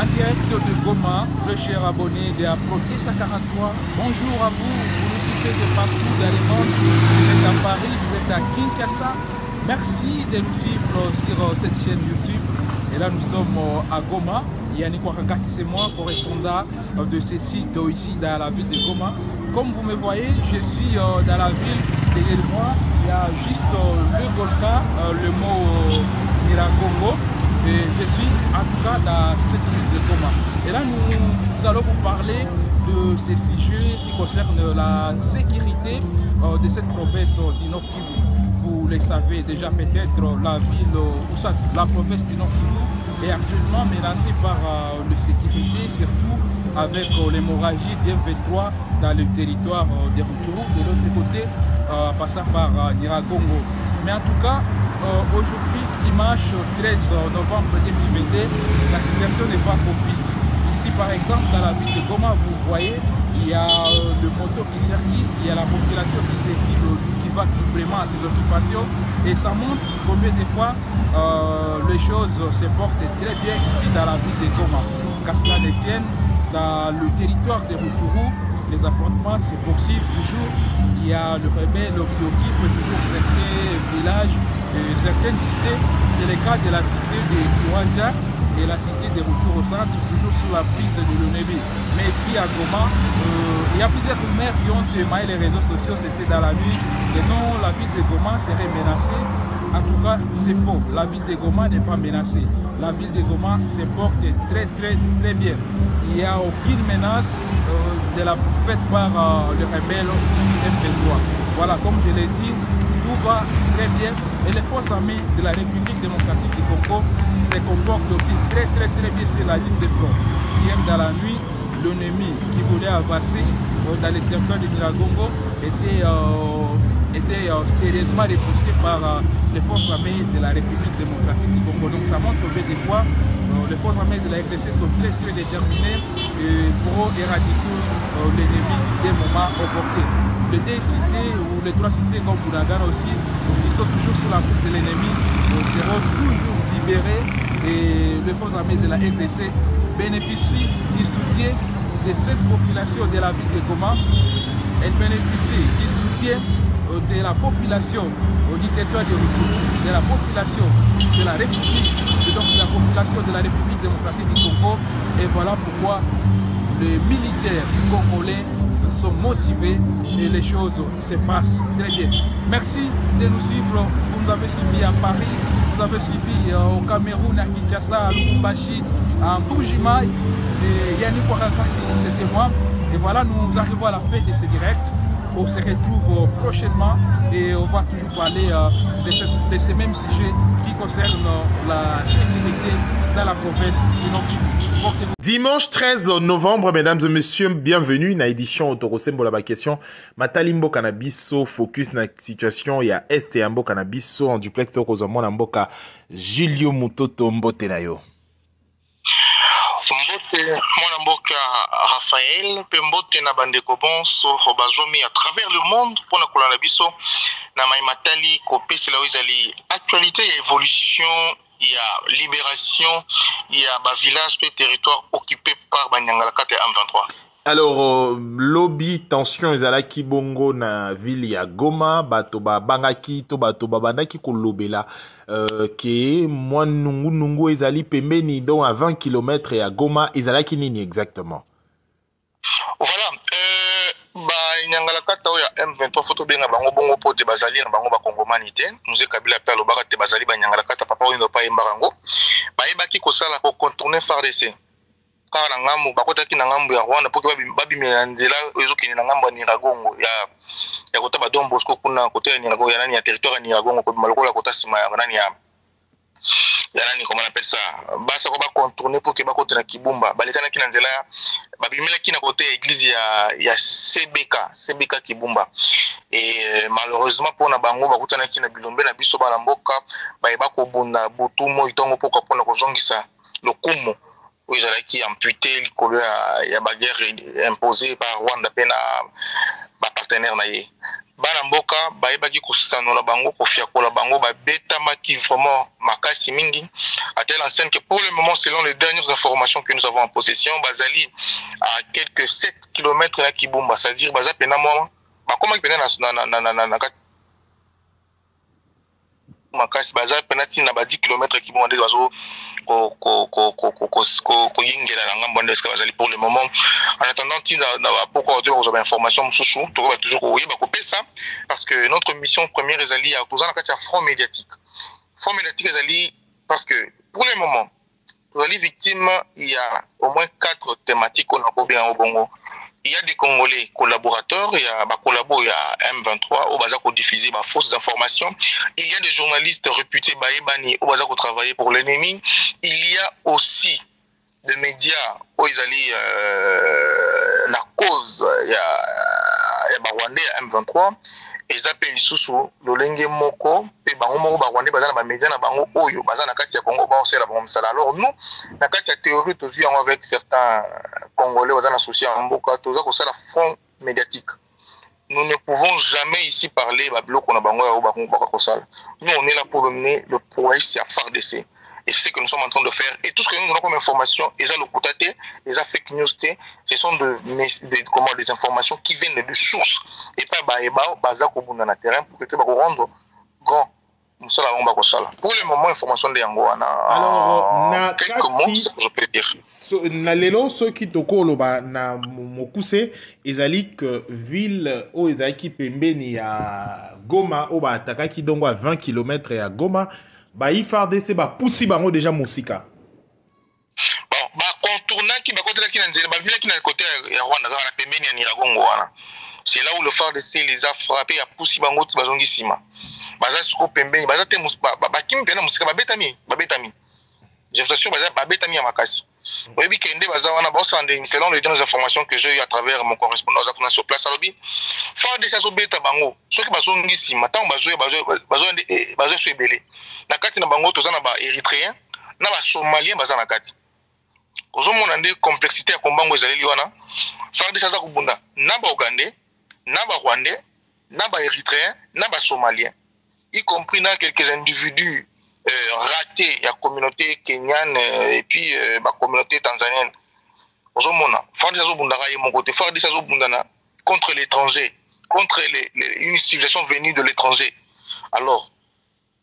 En direct de Goma, très chers abonnés de Afro SA 43, bonjour à vous, vous nous suivez de partout dans le monde, vous êtes à Paris, vous êtes à Kinshasa, merci de nous suivre sur cette chaîne YouTube. Et là nous sommes à Goma, Yannick Ouarakassi c'est moi, correspondant de ce site ici dans la ville de Goma. Comme vous me voyez, je suis dans la ville derrière moi, il y a juste le volcan, le mot Nyiragongo. Et je suis en tout cas dans cette ville de Goma. Et là, nous allons vous parler de ces sujets qui concernent la sécurité de cette province du Nord Kivu. Vous le savez déjà peut-être, la ville, la province du Nord Kivu est actuellement menacée par l'insécurité, surtout avec l'hémorragie d'M23 dans le territoire des Rutshuru, de l'autre côté, passant par Nyiragongo. Mais en tout cas, aujourd'hui, dimanche 13 novembre 2022, la situation n'est pas propice. Ici, par exemple, dans la ville de Goma, vous voyez, il y a le moto qui circule, il y a la population qui circule, qui va vraiment à ses occupations. Et ça montre combien de fois les choses se portent très bien ici dans la ville de Goma. Qu'à cela ne tienne, dans le territoire de Rutshuru, les affrontements se poursuivent toujours. Il y a le rebelle qui occupe toujours certains villages, certaines cités. C'est le cas de la cité de Kiwanja et la cité de Rutshuru au centre, toujours sous la prise de l'ONEB. Mais ici à Goma, il y a plusieurs rumeurs qui ont émaillé les réseaux sociaux, c'était dans la nuit. Et non, la ville de Goma serait menacée. En tout cas, c'est faux. La ville de Goma n'est pas menacée. La ville de Goma se porte très bien. Il n'y a aucune menace faite par le rebelle M23. Voilà, comme je l'ai dit, tout va très bien. Et les forces armées de la République démocratique du Congo se comportent aussi très bien sur la ligne de front. Hier dans la nuit, l'ennemi qui voulait avancer dans les territoires de Nyiragongo était sérieusement repoussé par les forces armées de la République démocratique du Congo. Donc ça montre que des fois, les forces armées de la RDC sont très déterminées pour éradiquer l'ennemi des moments opportuns. Les deux cités ou les trois cités comme Bunagana aussi, ils sont toujours sous la prise de l'ennemi, seront toujours libérés et les forces armées de la RDC bénéficient du soutien de cette population de la ville de Goma. Elles bénéficient du soutien de la population du territoire de Rutshuru, de la population de la République, donc la population de la République démocratique du Congo. Et voilà pourquoi les militaires congolais sont motivés et les choses se passent très bien. Merci de nous suivre. Vous nous avez suivis à Paris, vous avez suivi au Cameroun, à Kinshasa, à Lubumbashi, à Mbujimai. Et Yannick Ouarakassi, c'était moi. Et voilà, nous arrivons à la fin de ce direct. On se retrouve prochainement et on va toujours parler de ces mêmes sujets qui concernent la sécurité dans la province du Nord Kivu. Dimanche 13 novembre, mesdames et messieurs, bienvenue dans l'édition Autorosembo la question. Matalimbo Cannabiso, focus na situation, il y a Est et Ambo Cannabiso en duplex Tokozamo Namboka, Julio Mutoto Mbotenayo. Mbote mwana mboka Raphaël pe mbote na bandeko bonso bazomi à travers le monde pour na kolanda biso na maimatali kopesi la ezali actualité et évolution, il y a libération, il y a ba village pe territoire occupé par Banyangala kata M23. Alors, lobby tension ezalaki bongo na ville ya Goma, bato ba bangaki to bato ba bandaki ko lobela ke mwa nungu ezali pembeni donc à 20 km ya Goma ezalaki nini exactement? Voilà, ba nyangala kata ya M23 photo benga bango bongo pote bazali na bango ba kongomanité, nous Kabila pe lobaka te bazali ba nyangala kata papa oyo pa yembarango. Ba yebaki ko sala ko contourner FARDC. Na ngambo bakotaki na ngambo ya Rwanda pour que babimela nzela ezokini na ngambo ya Nyiragongo ya kota ba Don Bosco kuna kote ya Nyiragongo ya nani ya territoire ya Nyiragongo ko malokola kota sima ya nani ya nani comment on appelle ça basa ko ba contourner pour que bakota na Kibumba balikana kina nzela babimela kina kote église ya CBK Kibumba et malheureusement pour na bango bakota na kina bilombe na biso bana mboka ba ko bunda butu mo itongo pour ko pona ko zongisa lokumu où ils allaient qui amputé l'école il y a la guerre imposée par Rwanda pena ba partenaire naie bana mboka bayebaki kosanola bango kofiakola bango babetamaki vraiment makasi mingi à telle enseigne que pour le moment selon les dernières informations que nous avons en possession bazali à quelques 7 km na Kibumba, c'est-à-dire baza pena mo bakoma pena na makasi baza pena tina ba 10 km Kibumba nde bazo yingela na ngambo ndeska bazali pour le moment en attendant tina pourquoi on a information mususu to va toujours koyeba kopesa parce que notre mission première ezali à kozana kati ya front médiatique ezali parce que pour le moment les victimes il y a au moins 4 thématiques qu'on a bien au Bongo. Il y a des Congolais collaborateurs, il y a collabo, il y a M23 au Bazako diffuser fausses informations. Il y a des journalistes réputés Baébani au Bazako travailler pour l'ennemi. Il y a aussi des médias où ils allaient la cause, il y a Rwandais M23 et Zapé Isusu, Lolenge Moko, et Bango Rwandais bazana ba médias na bango oyo bazana kati ya Congo ba osela ba msala. Alors nous na kati ya théorie to vu avec certains Congolais bazana associés en Mboka to za ko sala front médiatique. Nous ne pouvons jamais ici parler ba biloko na bango ya ba ko sala. Nous on est là pour donner le poids c'est à FARDC. Et c'est ce que nous sommes en train de faire. Et tout ce que nous donnons comme information, les fake news, ce sont des informations qui viennent de sources. Et pas dans le terrain pour que tu rendre grand. Pour le moment, information de Yango. Alors, quelques mots, c'est ce que je peux dire. Na lelo ceux qui tokolo ba na mokuse ezali que ville o ezali pembeni ya Goma o ba atakaki dongo à 20 km ya Goma. Ba FARDC ba poussi bango déjà mosika. Bon, ba contournant qui ba côté là qui na nzela ba vila qui na côté ya Rwanda la pembeni ya Niragongo wana. C'est là où le FARDC les a frappés à poussi bango ti bazongi sima. Baza suko pembeni baza te ba kimi pena mosika ba betami. J'ai l'impression baza ba betami ya makasi. Oui, kende baza wana ba osande selon les dernières informations que j'ai eu à travers mon correspondant zakuna sur place alobi. FARDC so beta bango. Soki bazongi sima tant bazo so ebele. Na kati na bango tozana ba érythréen na ba somalien baza na kati ozomona nde complexité ya kombango ezaleli wana FARDC aza kubunda na ba ougandais na ba rwandais na ba érythréen na ba somalien y compris na quelques individus ratés ya communauté kenyane et puis ba communauté tanzanienne ozomona FARDC azobunda ka mon côté FARDC azobunda na contre l'étranger contre une civilisation venue de l'étranger alors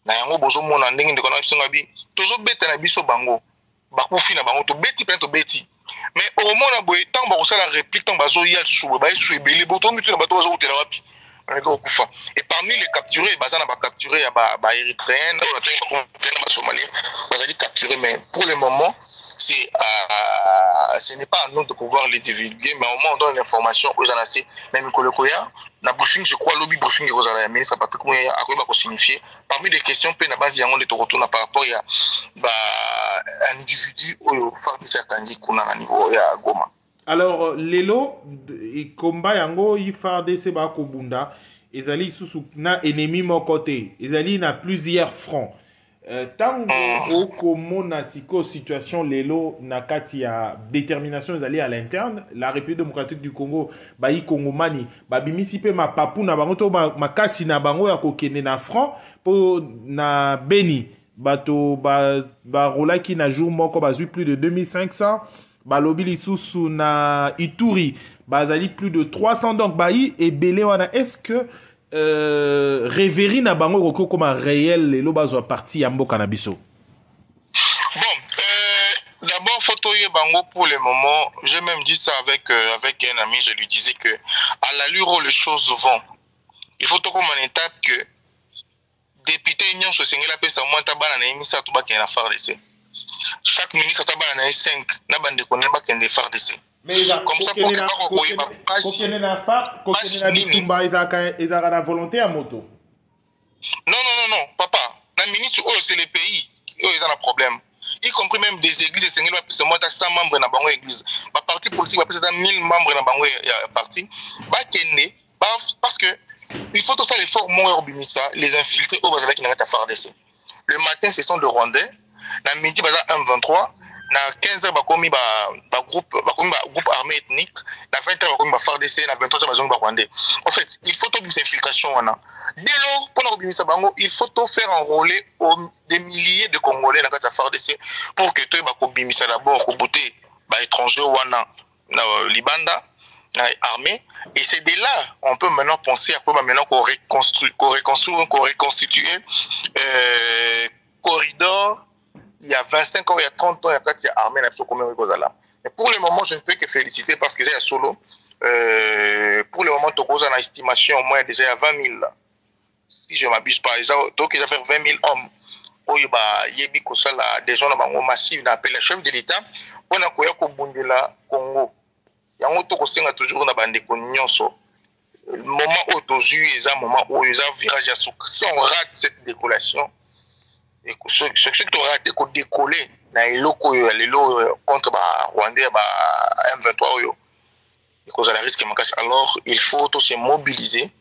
na yango bozo mona ndenge ndeko na biso ngabi tozo beta na biso bango bakufi na bango to beti pe to beti mais au moment boye tant ba kosala réplique tant bazo ya suwe ba suwe belé boto mitu na bato bazo kotela wapi na ko kufa et parmi les capturés bazana ba capturé ya ba érythréen na ba somalien bazali capturé mais pour le moment ce n'est pas à nous de pouvoir les divulguer mais au moins on donne l'information aux annoncés même Kolokoya na briefing je crois lobby briefing aux la ministre Patrick Mouya a quoi signifier parmi les questions pe na base yango de retourna par rapport ya ba individu au FARDC akangi kuna na niveau ya Goma. Alors lelo et combat yango FARDC ba ko bunda ezali susu na ennemi mon côté ezali na plusieurs fronts. Tango okomona siko situation lelo na kati ya détermination ezali à l'interne la République démocratique du Congo bayi Kongomani babimisi pe mapapu na bango to makasi na bango ya kokende na front po na Beni bato ba rolaki na jour moko bazui plus de 2500 balobi lisusu na Ituri bazali plus de 300 donc bayi ebele wana est-ce que révéri na bango ko comme réel les lobazo parti ya mboka na biso. Bon, d'abord photo ye bango pour le moment, j'ai même dit ça avec un ami, je lui disais que à l'allure où les choses vont, il faut tout comme en étape que député union so sengela pesa moins tabana na emisa to ba na FARDC. Chaque ministre tabana na 5 na bande ko neba kende FARDC. Mais comme ça pour que la volonté à moto. Non, papa. La minute où c'est les pays, ils ont un problème. Y compris même des églises, c'est moi 100 membres dans la église. Ma parti politique, c'est 1000 membres dans la parti. Parce que il faut tout ça les former les infiltrer au Bazala qui n'a pas FARDC. Le matin, ce sont des Rwandais. La midi, Bazala M23. na 15h bakomi groupe armé ethnique, na 20h bakomi FARDC, na 23h bazongi ba Rwandais. En fait, il faut tout ces infiltrations wana. Dès lors, pour nous bimisa bango, il faut tout faire enrôler des milliers de Congolais na kata FARDC pour que tu bako bimisa d'abord ko boté ba étrangers wana na libanda na armée, et c'est de là on peut maintenant penser à quoi maintenant qu'on reconstitue corridor. Il y a 25 ans, il y a 30 ans, il y a armée, mais pour le moment, je ne peux que féliciter parce que j'ai un solo. Pour le moment, tu as une estimation, au moins déjà il y a 20 000. Si je ne m'abuse pas, donc il y a 20 000 hommes. Il y a des gens massifs, on appelle les chefs de l'État, pour nous la Congo. Il y a toujours un le moment où tu joues, le moment où il y a un virage à souk. Si on rate cette décollation, et ce que tu as raté, c'est décoller dans les locaux contre Rwandais, M23. Alors, il faut se mobiliser.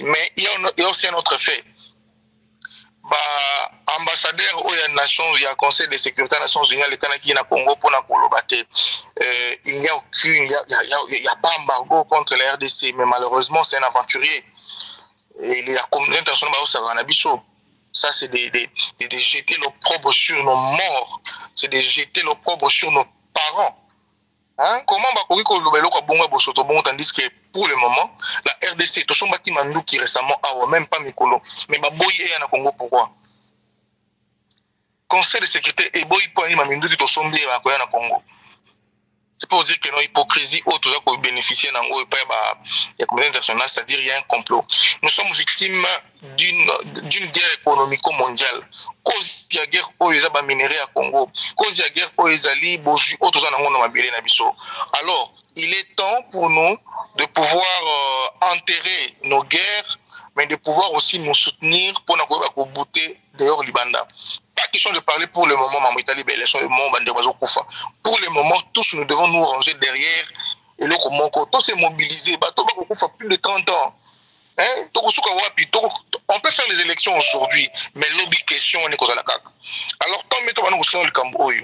Mais il y a aussi un autre fait. Ambassadeur ou il y a Conseil de sécurité des Nations Unies, le Canada na Congo pour na Kolobate. Il n'y a aucune, il y a pas embargo contre la RDC, mais malheureusement c'est un aventurier. Et la communauté internationale ça c'est de jeter l'opprobre sur nos morts, c'est de jeter l'opprobre sur nos parents. Hein? Comment tandis que pour le moment, la RDC, tout son bâtiment qui récemment même pas Mikolo, mais Baboye et en Congo, pourquoi? Conseil de sécurité et Boy Poigny Mamindou qui sont sombés à Congo. C'est pour dire que nos hypocrisie autres qui bénéficient dans la communauté internationale, c'est-à-dire qu'il y a un complot. Nous sommes victimes d'une guerre économique mondiale. Cause de la guerre aux minéraux à Congo, cause de la guerre aux autres alors, il est temps pour nous de pouvoir enterrer nos guerres, mais de pouvoir aussi nous soutenir pour nous bouter dehors Libanda. Pas question de parler pour le moment, pour le moment, tous nous devons nous ranger derrière et le tous se mobiliser. Plus de 30 ans. Hein? On peut faire les élections aujourd'hui, mais l'obligation est qu'on a la CAQ. Alors, tant que nous sommes le Cambodge,